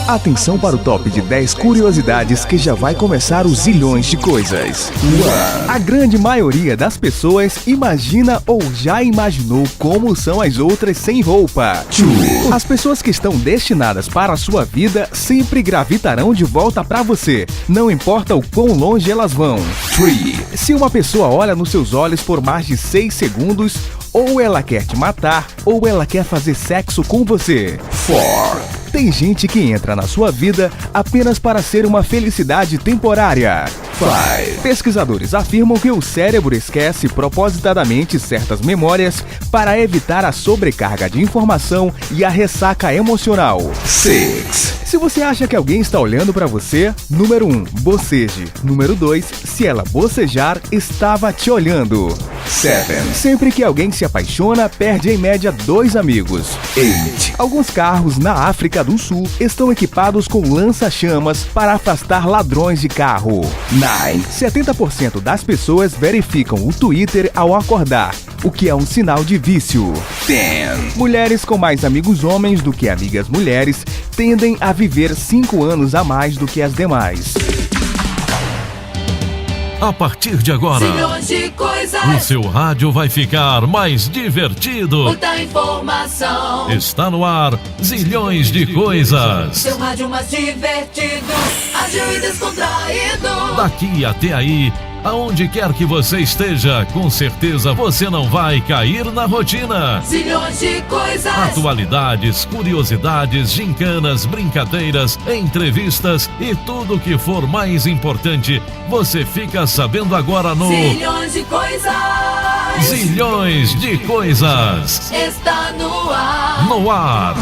Atenção para o top de 10 curiosidades que já vai começar os zilhões de coisas. A grande maioria das pessoas imagina ou já imaginou como são as outras sem roupa. As pessoas que estão destinadas para a sua vida sempre gravitarão de volta para você, não importa o quão longe elas vão. Se uma pessoa olha nos seus olhos por mais de 6 segundos, ou ela quer te matar, ou ela quer fazer sexo com você. Tem gente que entra na sua vida apenas para ser uma felicidade temporária. Pesquisadores afirmam que o cérebro esquece propositadamente certas memórias para evitar a sobrecarga de informação e a ressaca emocional. Se você acha que alguém está olhando para você, número 1, boceje. Número 2, se ela bocejar, estava te olhando. Sempre que alguém se apaixona, perde em média 2 amigos. Alguns carros na África do Sul estão equipados com lança-chamas para afastar ladrões de carro. 70% das pessoas verificam o Twitter ao acordar, o que é um sinal de vício. Mulheres com mais amigos homens do que amigas mulheres tendem a viver 5 anos a mais do que as demais. A partir de agora, Zilhões de coisas. o seu rádio vai ficar mais divertido. Muita informação. Está no ar, Zilhões de Coisas. Seu rádio mais divertido, ágil e descontraído. Daqui até aí, aonde quer que você esteja, com certeza você não vai cair na rotina. Zilhões de coisas. Atualidades, curiosidades, gincanas, brincadeiras, entrevistas e tudo que for mais importante, você fica sabendo agora no Zilhões de coisas. Zilhões de Coisas. Está no ar. No ar.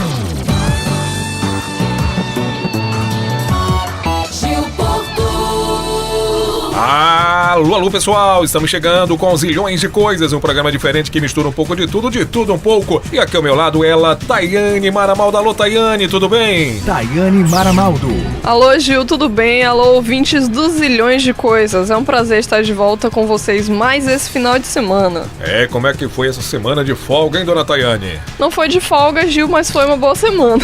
Alô pessoal, estamos chegando com Zilhões de Coisas, um programa diferente que mistura um pouco de tudo um pouco. E aqui ao meu lado ela, Tayane Maramaldo. Alô Tayane, tudo bem? Tayane Maramaldo. Alô Gil, tudo bem? Alô ouvintes dos Zilhões de Coisas. É um prazer estar de volta com vocês mais esse final de semana. Como é que foi essa semana de folga, hein, dona Tayane? Não foi de folga, Gil, mas foi uma boa semana.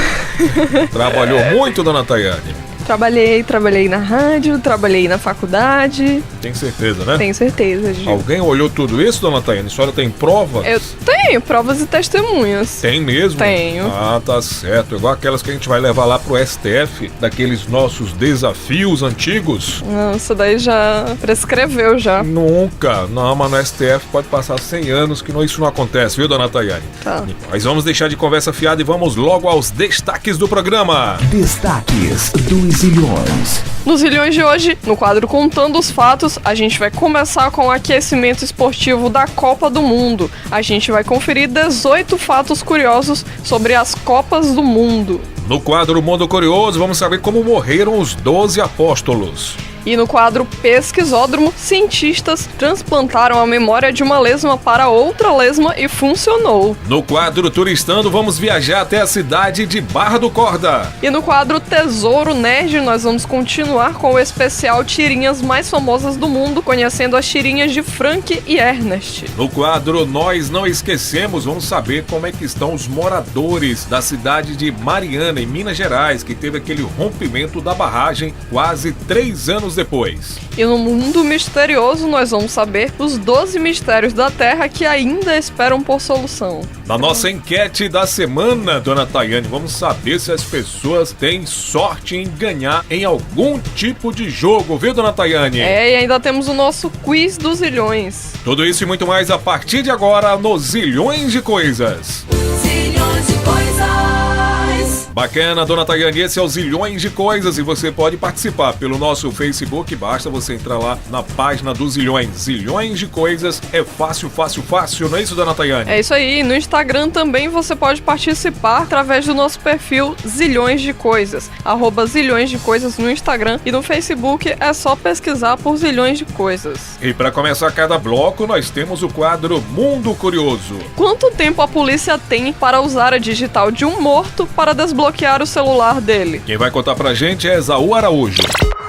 Trabalhou muito, dona Tayane? Trabalhei na rádio, trabalhei na faculdade. Tem certeza, né? Tenho certeza, Gil. Alguém olhou tudo isso, dona Tayane? A senhora tem provas? Eu tenho provas e testmunhas. Tem mesmo? Tenho. Ah, tá certo. Igual aquelas que a gente vai levar lá pro STF, daqueles nossos desafios antigos. Não, isso daí já prescreveu já. Nunca. Não, mas no STF pode passar 100 anos que isso não acontece, viu, dona Tayane? Tá. Mas vamos deixar de conversa fiada e vamos logo aos destaques do programa. Destaques dos Zilhões. Nos Zilhões de hoje, no quadro Contando os Fatos, a gente vai começar com o aquecimento esportivo da Copa do Mundo. A gente vai conferir 18 fatos curiosos sobre as Copas do Mundo. No quadro Mundo Curioso, vamos saber como morreram os 12 apóstolos. E no quadro Pesquisódromo, cientistas transplantaram a memória de uma lesma para outra lesma e funcionou. No quadro Turistando, vamos viajar até a cidade de Barra do Corda. E no quadro Tesouro Nerd, nós vamos continuar com o especial Tirinhas mais famosas do mundo, conhecendo as tirinhas de Frank e Ernest. No quadro Nós Não Esquecemos, vamos saber como é que estão os moradores da cidade de Mariana, em Minas Gerais, que teve aquele rompimento da barragem quase 3 anos depois. E no Mundo Misterioso, nós vamos saber os 12 mistérios da Terra que ainda esperam por solução. Na nossa enquete da semana, dona Tayane, vamos saber se as pessoas têm sorte em ganhar em algum tipo de jogo, viu, dona Tayane? E ainda temos o nosso quiz dos Zilhões. Tudo isso e muito mais a partir de agora no Zilhões de Coisas. Zilhões de coisas. Bacana, dona Tayane, esse é o Zilhões de Coisas e você pode participar pelo nosso Facebook, basta você entrar lá na página dos Zilhões. Zilhões de Coisas é fácil, não é isso, dona Tayane? É isso aí, no Instagram também você pode participar através do nosso perfil Zilhões de Coisas, @Zilhões de Coisas no Instagram, e no Facebook é só pesquisar por Zilhões de Coisas. E para começar cada bloco, nós temos o quadro Mundo Curioso. Quanto tempo a polícia tem para usar a digital de um morto para desbloquear desbloquear o celular dele? Quem vai contar pra gente é Esaú Araújo.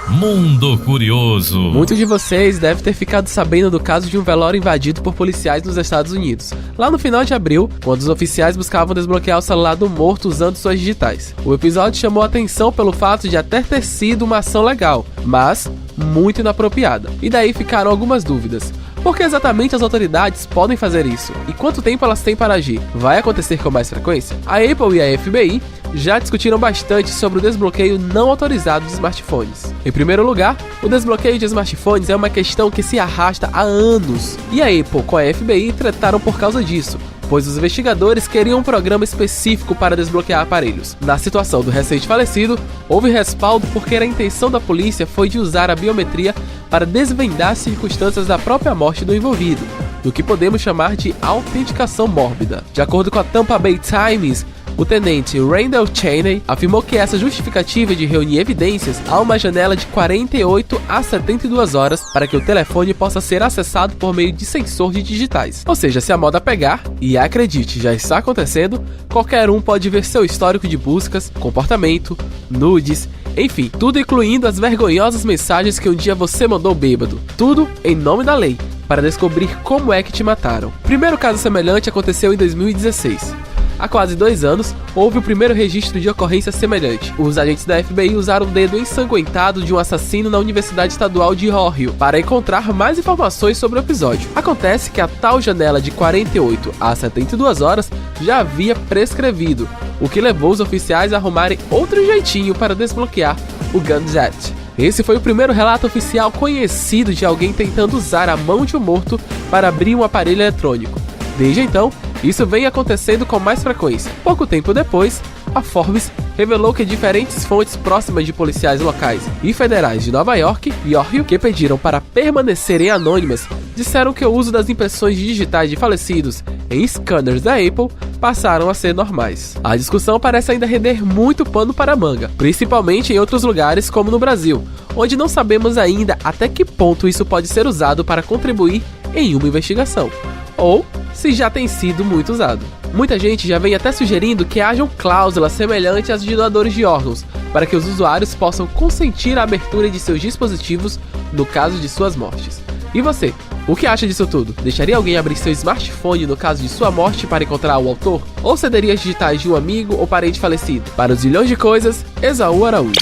Mundo Curioso. Muitos de vocês devem ter ficado sabendo do caso de um velório invadido por policiais nos Estados Unidos, lá no final de abril, quando os oficiais buscavam desbloquear o celular do morto usando suas digitais. O episódio chamou a atenção pelo fato de até ter sido uma ação legal, mas muito inapropriada. E daí ficaram algumas dúvidas. Por que exatamente as autoridades podem fazer isso? E quanto tempo elas têm para agir? Vai acontecer com mais frequência? A Apple e a FBI já discutiram bastante sobre o desbloqueio não autorizado de smartphones. Em primeiro lugar, o desbloqueio de smartphones é uma questão que se arrasta há anos. E a Apple com a FBI trataram por causa disso, pois os investigadores queriam um programa específico para desbloquear aparelhos. Na situação do recente falecido, houve respaldo porque a intenção da polícia foi de usar a biometria para desvendar as circunstâncias da própria morte do envolvido, do que podemos chamar de autenticação mórbida. De acordo com a Tampa Bay Times, o tenente Randall Cheney afirmou que essa justificativa de reunir evidências há uma janela de 48 a 72 horas para que o telefone possa ser acessado por meio de sensor de digitais. Ou seja, se a moda pegar, e acredite, já está acontecendo, qualquer um pode ver seu histórico de buscas, comportamento, nudes, enfim, tudo incluindo as vergonhosas mensagens que um dia você mandou bêbado. Tudo em nome da lei, para descobrir como é que te mataram. O primeiro caso semelhante aconteceu em 2016. Há quase 2 anos, houve o primeiro registro de ocorrência semelhante. Os agentes da FBI usaram o dedo ensanguentado de um assassino na Universidade Estadual de Ohio para encontrar mais informações sobre o episódio. Acontece que a tal janela de 48 a 72 horas já havia prescrevido, o que levou os oficiais a arrumarem outro jeitinho para desbloquear o Gunjet. Esse foi o primeiro relato oficial conhecido de alguém tentando usar a mão de um morto para abrir um aparelho eletrônico. Desde então, isso vem acontecendo com mais frequência. Pouco tempo depois, a Forbes revelou que diferentes fontes próximas de policiais locais e federais de Nova York e Ohio, que pediram para permanecerem anônimas, disseram que o uso das impressões digitais de falecidos em scanners da Apple passaram a ser normais. A discussão parece ainda render muito pano para a manga, principalmente em outros lugares como no Brasil, onde não sabemos ainda até que ponto isso pode ser usado para contribuir em uma investigação, ou se já tem sido muito usado. Muita gente já vem até sugerindo que hajam cláusulas semelhantes às de doadores de órgãos, para que os usuários possam consentir a abertura de seus dispositivos no caso de suas mortes. E você, o que acha disso tudo? Deixaria alguém abrir seu smartphone no caso de sua morte para encontrar o autor? Ou cederia as digitais de um amigo ou parente falecido? Para os zilhões de coisas, Esaú Araújo.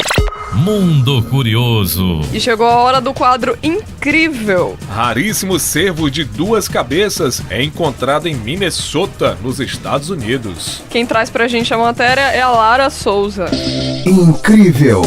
Mundo Curioso. E chegou a hora do quadro incrível. Raríssimo cervo de 2 cabeças é encontrado em Minnesota, nos Estados Unidos. Quem traz pra gente a matéria é a Lara Souza. Incrível!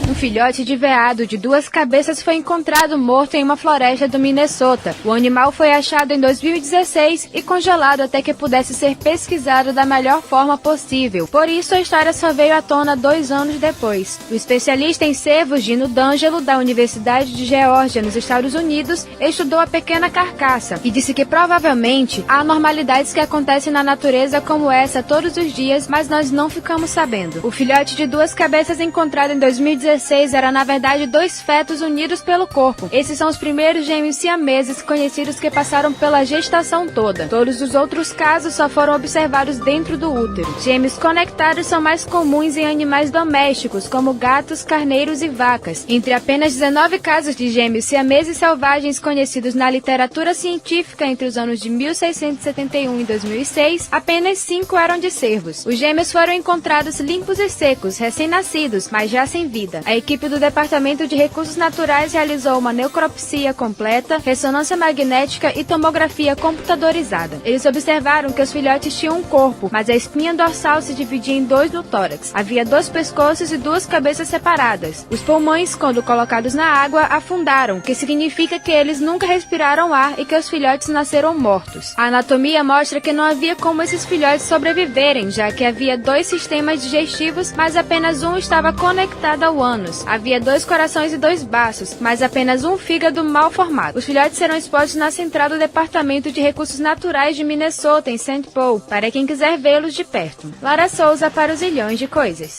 Um filhote de veado de 2 cabeças foi encontrado morto em uma floresta do Minnesota. O animal foi achado em 2016 e congelado até que pudesse ser pesquisado da melhor forma possível. Por isso, a história só veio à tona 2 anos depois. O especialista em cervos Gino D'Angelo, da Universidade de Geórgia, nos Estados Unidos, estudou a pequena carcaça e disse que provavelmente há anormalidades que acontecem na natureza como essa todos os dias, mas nós não ficamos sabendo. O filhote de 2 cabeças encontrado em 2016 era na verdade 2 fetos unidos pelo corpo. Esses são os primeiros gêmeos siameses conhecidos que passaram pela gestação toda. Todos os outros casos só foram observados dentro do útero. Gêmeos conectados são mais comuns em animais domésticos, como gatos, carneiros e vacas. Entre apenas 19 casos de gêmeos siameses selvagens conhecidos na literatura científica entre os anos de 1671 e 2006, apenas 5 eram de cervos. Os gêmeos foram encontrados limpos e secos, recém-nascidos, mas já sem vida. A equipe do Departamento de Recursos Naturais realizou uma necropsia completa, ressonância magnética e tomografia computadorizada. Eles observaram que os filhotes tinham um corpo, mas a espinha dorsal se dividia em 2 no tórax. Havia 2 pescoços e 2 cabeças separadas. Os pulmões, quando colocados na água, afundaram, o que significa que eles nunca respiraram ar e que os filhotes nasceram mortos. A anatomia mostra que não havia como esses filhotes sobreviverem, já que havia 2 sistemas digestivos, mas apenas um estava conectado ao ânus. Havia 2 corações e 2 baços, mas apenas um fígado mal formado. Os filhotes serão expostos na central do Departamento de Recursos Naturais de Minnesota, em St. Paul, para quem quiser vê-los de perto. Lara Souza para os Zilhões de Coisas.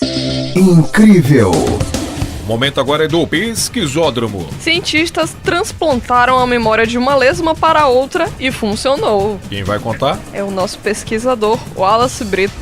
Incrível! O momento agora é do Pesquisódromo. Cientistas transplantaram a memória de uma lesma para outra e funcionou. Quem vai contar? É o nosso pesquisador, Wallace Brito.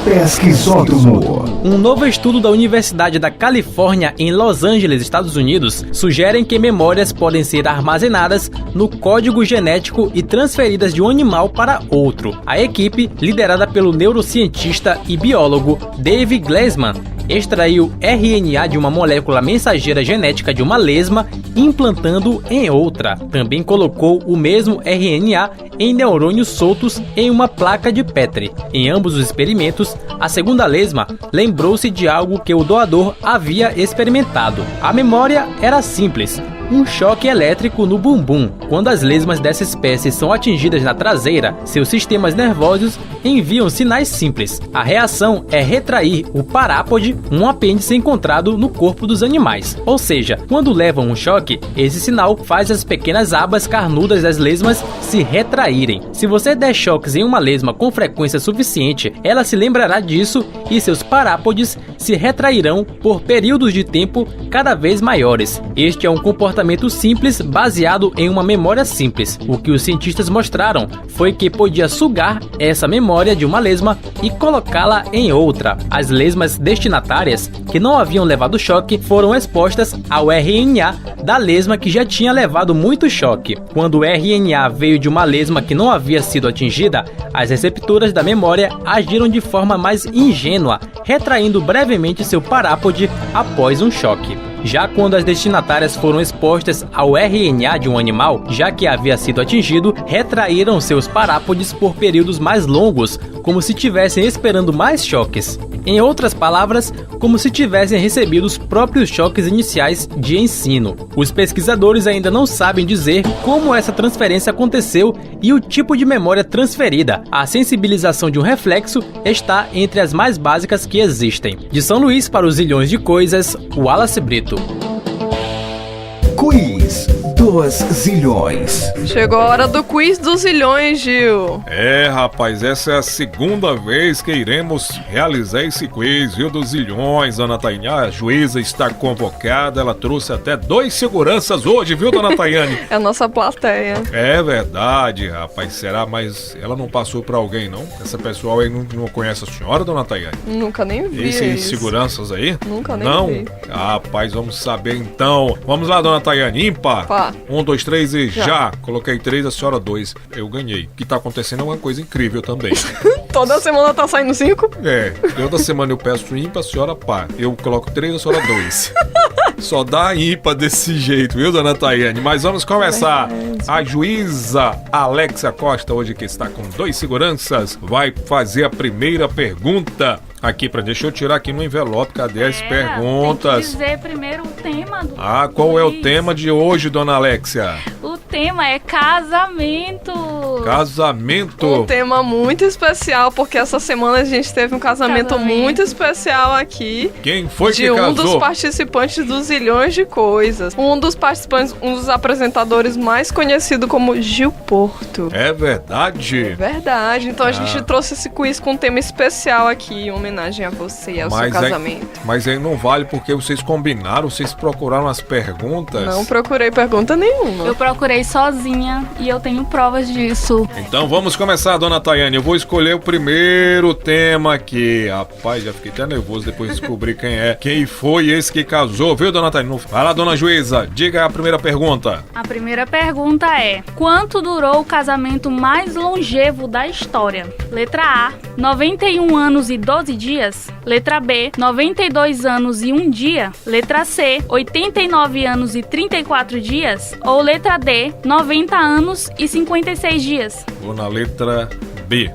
Pesquisódromo. Um novo estudo da Universidade da Califórnia em Los Angeles, Estados Unidos, sugere que memórias podem ser armazenadas no código genético e transferidas de um animal para outro. A equipe, liderada pelo neurocientista e biólogo Dave Glassman, extraiu RNA de uma molécula mensageira genética de uma lesma, implantando em outra. Também colocou o mesmo RNA em neurônios soltos em uma placa de Petri. Em ambos os experimentos, a segunda lesma lembrou-se de algo que o doador havia experimentado. A memória era simples: um choque elétrico no bumbum. Quando as lesmas dessa espécie são atingidas na traseira, seus sistemas nervosos enviam sinais simples. A reação é retrair o parápode, um apêndice encontrado no corpo dos animais. Ou seja, quando levam um choque, esse sinal faz as pequenas abas carnudas das lesmas se retraírem. Se você der choques em uma lesma com frequência suficiente, ela se lembrará disso e seus parápodes se retrairão por períodos de tempo cada vez maiores. Este é um comportamento simples baseado em uma memória simples. O que os cientistas mostraram foi que podia sugar essa memória de uma lesma e colocá-la em outra. As lesmas destinatárias, que não haviam levado choque, foram expostas ao RNA da lesma que já tinha levado muito choque. Quando o RNA veio de uma lesma que não havia sido atingida, as receptoras da memória agiram de forma mais ingênua, retraindo brevemente seu parápode após um choque. Já quando as destinatárias foram expostas ao RNA de um animal, já que havia sido atingido, retraíram seus parápodes por períodos mais longos, como se estivessem esperando mais choques. Em outras palavras, como se tivessem recebido os próprios choques iniciais de ensino. Os pesquisadores ainda não sabem dizer como essa transferência aconteceu e o tipo de memória transferida. A sensibilização de um reflexo está entre as mais básicas que existem. De São Luís para os Zilhões de Coisas, Wallace Brito. Quiz dos Zilhões. Chegou a hora do quiz dos zilhões, Gil. É, rapaz, essa é a segunda vez que iremos realizar esse quiz, viu, dos zilhões, dona Taiane. A juíza está convocada, ela trouxe até 2 seguranças hoje, viu, dona Taiane? É a nossa plateia. É verdade, rapaz, será? Mas ela não passou pra alguém, não? Essa pessoal aí não conhece a senhora, dona Taiane? Nunca nem vi Esses isso. seguranças aí? Nunca nem não? vi. Rapaz, vamos saber então. Vamos lá, dona Taiane, ímpar? Pá. 1, 2, 3 e já. Coloquei 3, a senhora 2. Eu ganhei. O que tá acontecendo é uma coisa incrível também. Toda semana tá saindo 5? É, toda semana eu peço ímpar, a senhora pá. Eu coloco 3, a senhora 2. Só dá ímpar desse jeito, viu, dona Taiane? Mas vamos começar. A juíza Alexia Costa, hoje que está com 2 seguranças, vai fazer a primeira pergunta. Aqui, deixa eu tirar aqui no envelope, cadê as perguntas? Tem que dizer primeiro o tema do Qual é o quiz. tema de hoje, dona Alexia? O tema é casamento. Casamento. Um tema muito especial, porque essa semana a gente teve um casamento muito especial aqui. Quem foi que de um casou? dos participantes dos Zilhões de Coisas. Um dos participantes, um dos apresentadores mais conhecido como Gil Porto. É verdade? Verdade. Então a gente trouxe esse quiz com um tema especial aqui, em homenagem a você e ao seu casamento. Mas aí não vale porque vocês combinaram, vocês procuraram as perguntas. Não procurei pergunta nenhuma. Eu procurei sozinha e eu tenho provas disso. Então vamos começar, dona Taiane. Eu vou escolher o primeiro tema aqui. Rapaz, já fiquei até nervoso depois de descobrir quem é. Quem foi esse que casou, viu, dona Taiane? Vai lá, dona juíza, diga a primeira pergunta. A primeira pergunta é: quanto durou o casamento mais longevo da história? Letra A, 91 anos e 12 dias. Letra B, 92 anos e 1 dia. Letra C, 89 anos e 34 dias. Ou letra D, 90 anos e 56 dias. Vou na letra B.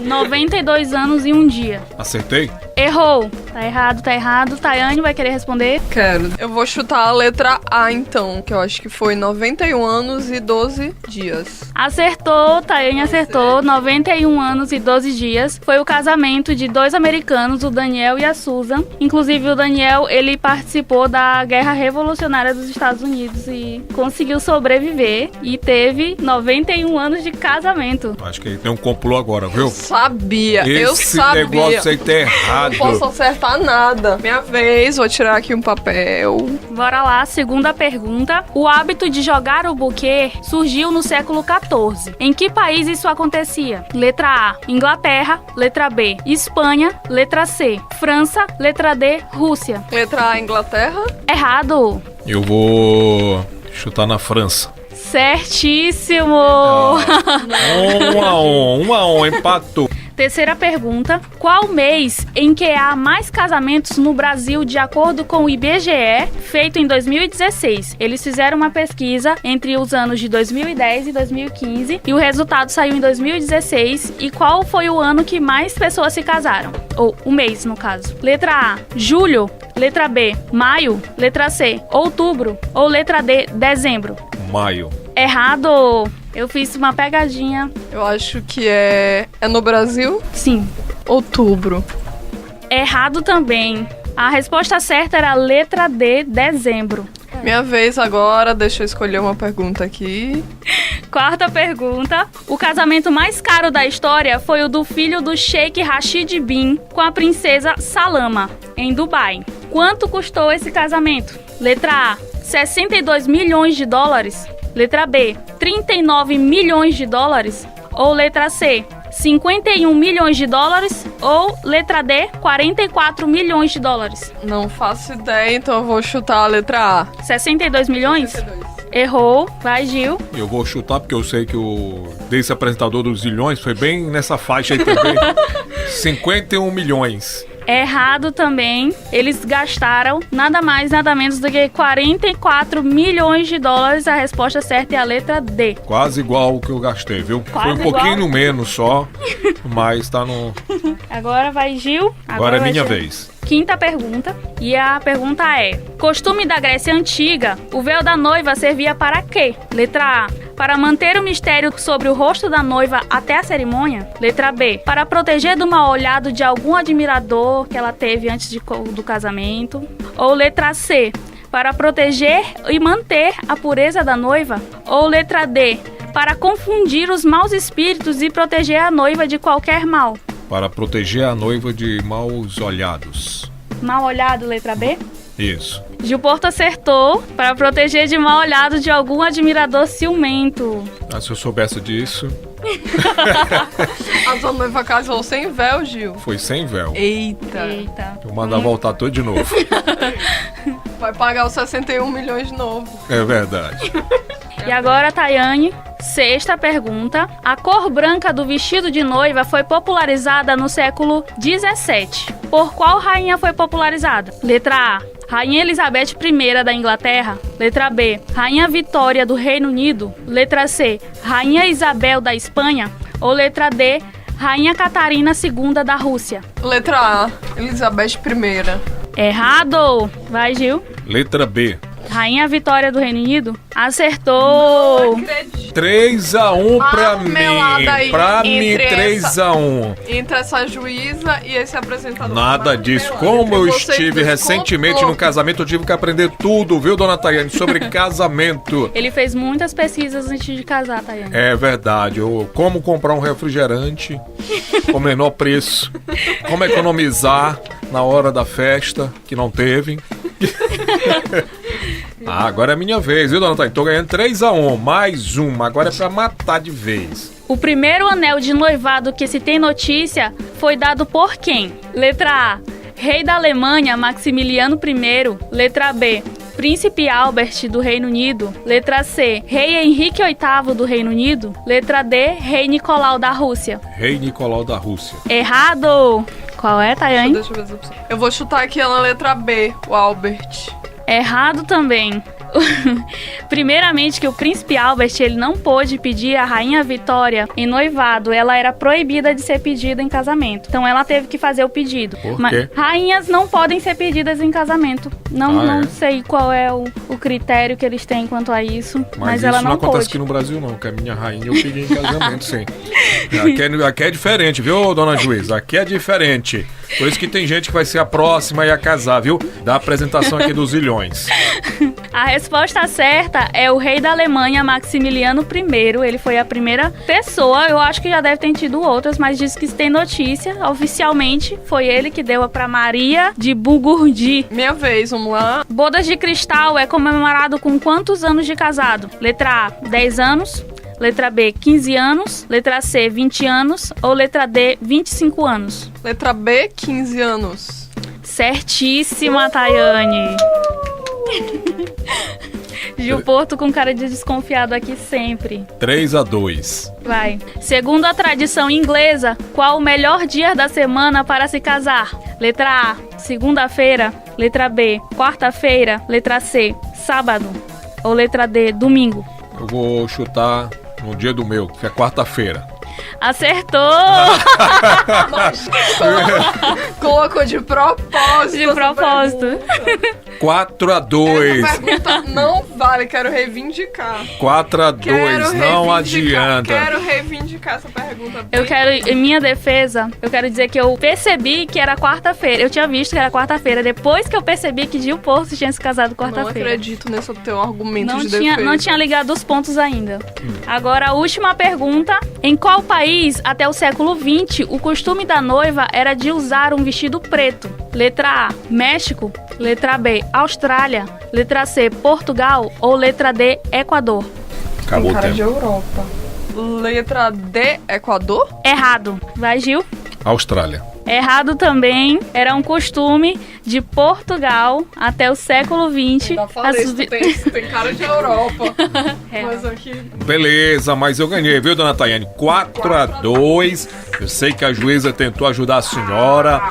92 anos e 1 dia. Acertei? Errou. Tá errado, tá errado. Tayane vai querer responder? Quero. Eu vou chutar a letra A, então, que eu acho que foi 91 anos e 12 dias. Acertou, Tayane acertou. 91 anos e 12 dias. Foi o casamento de 2 americanos, o Daniel e a Susan. Inclusive, o Daniel, ele participou da Guerra Revolucionária dos Estados Unidos e conseguiu sobreviver. E teve 91 anos de casamento. Acho que tem um complô agora, viu? Sabia, eu Esse sabia. negócio aí tá errado. não posso acertar nada. Minha vez, vou tirar aqui um papel. Bora lá, segunda pergunta. O hábito de jogar o buquê surgiu no século XIV. Em que país isso acontecia? Letra A, Inglaterra. Letra B, Espanha. Letra C, França. Letra D, Rússia. Letra A, Inglaterra. Errado. Eu vou chutar na França. Certíssimo. 1-1, empatou. Terceira pergunta. Qual mês em que há mais casamentos no Brasil de acordo com o IBGE, feito em 2016? Eles fizeram uma pesquisa entre os anos de 2010 e 2015 e o resultado saiu em 2016. E qual foi o ano que mais pessoas se casaram? Ou o mês, no caso. Letra A, julho. Letra B, maio. Letra C, outubro. Ou letra D, dezembro. Maio. Errado. Eu fiz uma pegadinha. Eu acho que é no Brasil? Sim. Outubro. Errado também. A resposta certa era a letra D, dezembro. Minha vez agora, deixa eu escolher uma pergunta aqui. Quarta pergunta. O casamento mais caro da história foi o do filho do Sheikh Rashid bin com a princesa Salama, em Dubai. Quanto custou esse casamento? Letra A, 62 milhões de dólares. Letra B, 39 milhões de dólares. Ou letra C, 51 milhões de dólares. Ou letra D, 44 milhões de dólares. Não faço ideia, então eu vou chutar a letra A. 62 milhões? 62. Errou. Vai, Gil. Eu vou chutar porque eu sei que desse apresentador dos zilhões foi bem nessa faixa aí também. 51 milhões. Errado também. Eles gastaram nada mais, nada menos do que 44 milhões de dólares. A resposta certa é a letra D. Quase igual o que eu gastei, viu? Quase foi um pouquinho igual? menos só, mas tá no... Agora vai, Gil. Agora é vai minha ser vez. Quinta pergunta. E a pergunta é: costume da Grécia Antiga, o véu da noiva servia para quê? Letra A, para manter o mistério sobre o rosto da noiva até a cerimônia. Letra B, para proteger do mal olhado de algum admirador que ela teve antes do casamento. Ou letra C, para proteger e manter a pureza da noiva. Ou letra D, para confundir os maus espíritos e proteger a noiva de qualquer mal. Para proteger a noiva de maus olhados. Mal olhado, letra B? Isso. Gil Porto acertou, para proteger de mal olhado de algum admirador ciumento. Ah, se eu soubesse disso... A sua noiva casou sem véu, Gil. Foi sem véu. Eita. Vou mandar voltar tudo de novo. Vai pagar os 61 milhões de novo. É verdade. E agora, Tayane, sexta pergunta. A cor branca do vestido de noiva foi popularizada no século XVII. Por qual rainha foi popularizada? Letra A, Rainha Elizabeth I da Inglaterra. Letra B, Rainha Vitória do Reino Unido. Letra C, Rainha Isabel da Espanha. Ou letra D, Rainha Catarina II da Rússia. Letra A, Elizabeth I. Errado! Vai, Gil. Letra B. Rainha Vitória do Reino Unido? Acertou! 3-1 pra mim. Aí, pra mim, entre 3-1. Entre essa juíza e esse apresentador. Nada disso. Como eu estive recentemente no casamento, eu tive que aprender tudo, viu, dona Tayane, sobre casamento. Ele fez muitas pesquisas antes de casar, Tayane. É verdade. Como comprar um refrigerante com menor preço. Como economizar na hora da festa, que não teve. Agora é minha vez, viu, dona Tayane? Tô ganhando 3-1, mais uma. Agora é pra matar de vez. O primeiro anel de noivado que se tem notícia foi dado por quem? Letra A, Rei da Alemanha Maximiliano I. Letra B, Príncipe Albert do Reino Unido. Letra C, Rei Henrique VIII do Reino Unido. Letra D, Rei Nicolau da Rússia. Rei Nicolau da Rússia. Errado! Qual é, Tayane? Deixa eu ver as opções. Eu vou chutar aqui na letra B, o Albert. Errado também. Primeiramente que o príncipe Albert ele não pôde pedir a rainha Vitória em noivado. Ela era proibida de ser pedida em casamento. Então ela teve que fazer o pedido. Por Mas quê? rainhas não podem ser pedidas em casamento. Não sei qual é o critério que eles têm quanto a isso. Mas ela isso não acontece pôde. aqui no Brasil, não. Que a minha rainha eu pedi em casamento, sim. Aqui é diferente, viu, dona juíza? Aqui é diferente. Por isso que tem gente que vai ser a próxima a casar, viu? Da apresentação aqui dos zilhões. A resposta certa é o rei da Alemanha, Maximiliano I. Ele foi a primeira pessoa, eu acho que já deve ter tido outras, mas diz que tem notícia. Oficialmente, foi ele que deu pra Maria de Bugurdi. Minha vez, vamos lá. Bodas de cristal é comemorado com quantos anos de casado? Letra A, 10 anos. Letra B, 15 anos. Letra C, 20 anos. Ou letra D, 25 anos? Letra B, 15 anos. Certíssima, Tayane. Gil Porto com cara de desconfiado aqui sempre. 3-2. Vai. Segundo a tradição inglesa, qual o melhor dia da semana para se casar? Letra A, segunda-feira. Letra B, quarta-feira. Letra C, sábado. Ou letra D, domingo? Eu vou chutar no dia do meu, que é quarta-feira. Acertou! Colocou de propósito. De propósito. 4-2. Essa pergunta não vale, quero reivindicar. 4-2, não adianta. Quero reivindicar essa pergunta. Eu quero, em minha defesa, eu quero dizer que eu percebi que era quarta-feira. Eu tinha visto que era quarta-feira. Depois que eu percebi que Gil Porto tinha se casado quarta-feira. Não acredito nesse teu argumento de defesa. defesa. Não tinha ligado os pontos ainda. Agora, a última pergunta. Em qual país, até o século XX, o costume da noiva era de usar um vestido preto? Letra A, México. Letra B, Austrália. Letra C, Portugal. Ou letra D, Equador? Acabou Tem cara o tempo. de Europa. Letra D, Equador? Errado. Vai, Gil. Austrália. Errado também. Era um costume de Portugal até o século XX. Tem cara de Europa. É. Mas aqui... Beleza, mas eu ganhei, viu, dona Tayane? 4-2. Eu sei que a juíza tentou ajudar a senhora.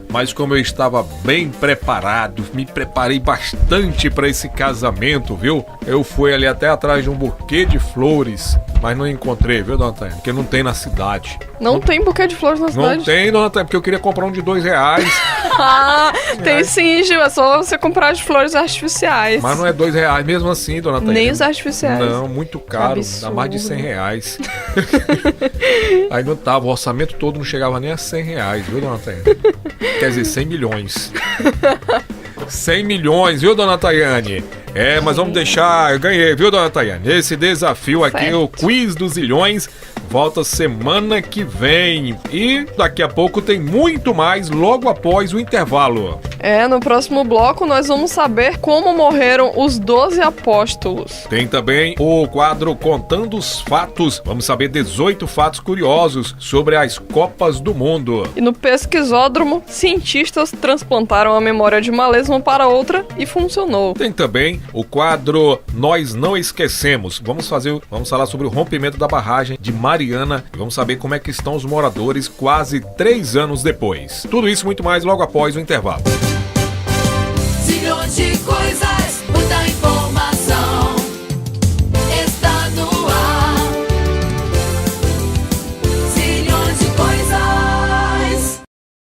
Mas como eu estava bem preparado, me preparei bastante para esse casamento, viu? Eu fui ali até atrás de um buquê de flores, mas não encontrei, viu, dona Tayane? Porque não tem na cidade. Não tem buquê de flores na cidade? Não tem, dona Tayane, porque eu queria comprar um de R$2. Ah, tem sim, Gil. É só você comprar as flores artificiais. Mas não é R$2 mesmo assim, dona Tayane. Nem os artificiais. Não, muito caro. Dá mais de R$100. Aí não tava, o orçamento todo não chegava nem a R$100, viu, dona Tayane? Quer dizer, 100 milhões. 100 milhões, viu, dona Tayane? É, mas vamos deixar... Eu ganhei, viu, dona Tayane? Esse desafio aqui, certo. O Quiz dos Zilhões, volta semana que vem. E daqui a pouco tem muito mais logo após o intervalo. No próximo bloco nós vamos saber como morreram os 12 apóstolos. Tem também o quadro Contando os Fatos. Vamos saber 18 fatos curiosos sobre as Copas do Mundo. E no pesquisódromo, cientistas transplantaram a memória de uma lesma para outra e funcionou. Tem também o quadro Nós Não Esquecemos. Vamos falar sobre o rompimento da barragem de Mariana e vamos saber como é que estão os moradores quase 3 anos depois. Tudo isso e muito mais logo após o intervalo. Zilhões de coisas.